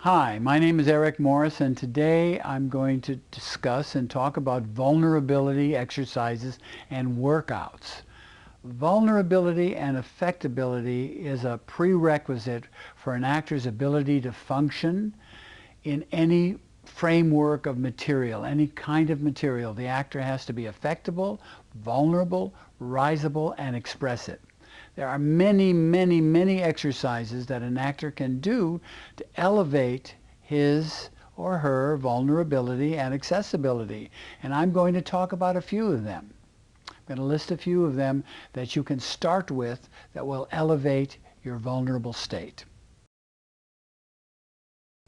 Hi, my name is Eric Morris, and today I'm going to discuss and talk about vulnerability exercises and workouts. Vulnerability and affectability is a prerequisite for an actor's ability to function in any framework of material, any kind of material. The actor has to be affectable, vulnerable, risible, and express it. There are many exercises that an actor can do to elevate his or her vulnerability and accessibility. And I'm going to talk about a few of them. I'm going to list a few of them that you can start with that will elevate your vulnerable state.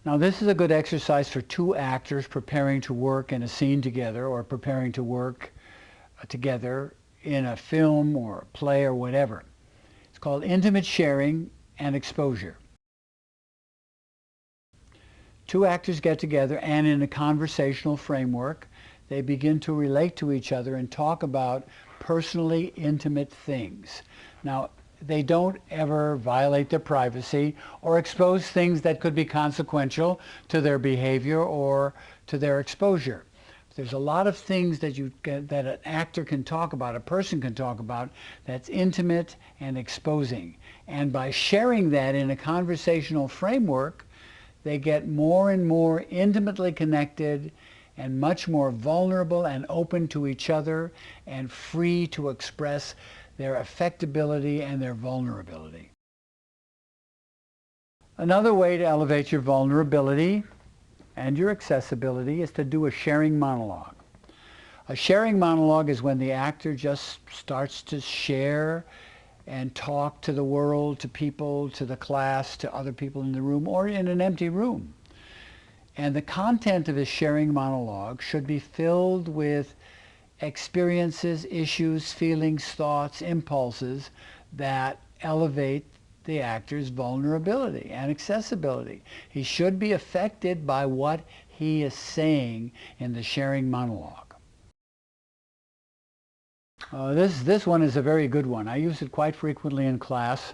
Now, this is a good exercise for two actors preparing to work in a scene together or preparing to work together in a film or a play or whatever. It's called intimate sharing and exposure. Two actors get together and in a conversational framework, they begin to relate to each other and talk about personally intimate things. Now, they don't ever violate their privacy or expose things that could be consequential to their behavior or to their exposure. There's a lot of things that an actor can talk about, a person can talk about, that's intimate and exposing. And by sharing that in a conversational framework, they get more and more intimately connected and much more vulnerable and open to each other and free to express their affectability and their vulnerability. Another way to elevate your vulnerability and your accessibility is to do a sharing monologue. A sharing monologue is when the actor just starts to share and talk to the world, to people, to the class, to other people in the room, or in an empty room. And the content of his sharing monologue should be filled with experiences, issues, feelings, thoughts, impulses that elevate the actor's vulnerability and accessibility. He should be affected by what he is saying in the sharing monologue. This one is a very good one. I use it quite frequently in class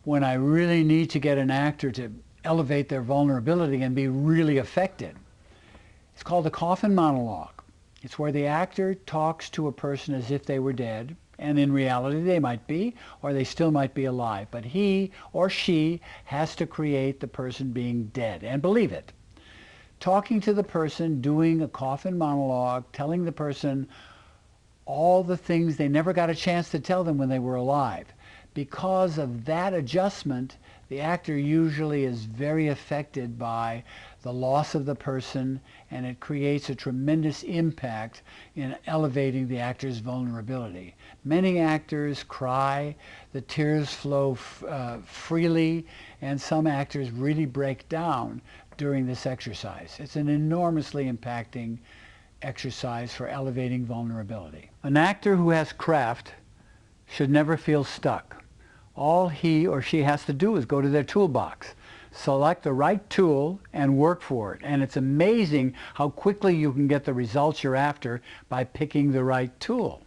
when I really need to get an actor to elevate their vulnerability and be really affected. It's called the Coffin Monologue. It's where the actor talks to a person as if they were dead, and in reality they might be, or they still might be alive. But he or she has to create the person being dead and believe it. Talking to the person, doing a coffin monologue, telling the person all the things they never got a chance to tell them when they were alive. Because of that adjustment, the actor usually is very affected by the loss of the person, and it creates a tremendous impact in elevating the actor's vulnerability. Many actors cry, the tears flow freely, and some actors really break down during this exercise. It's an enormously impacting exercise for elevating vulnerability. An actor who has craft should never feel stuck. All he or she has to do is go to their toolbox, select the right tool, and work for it. And it's amazing how quickly you can get the results you're after by picking the right tool.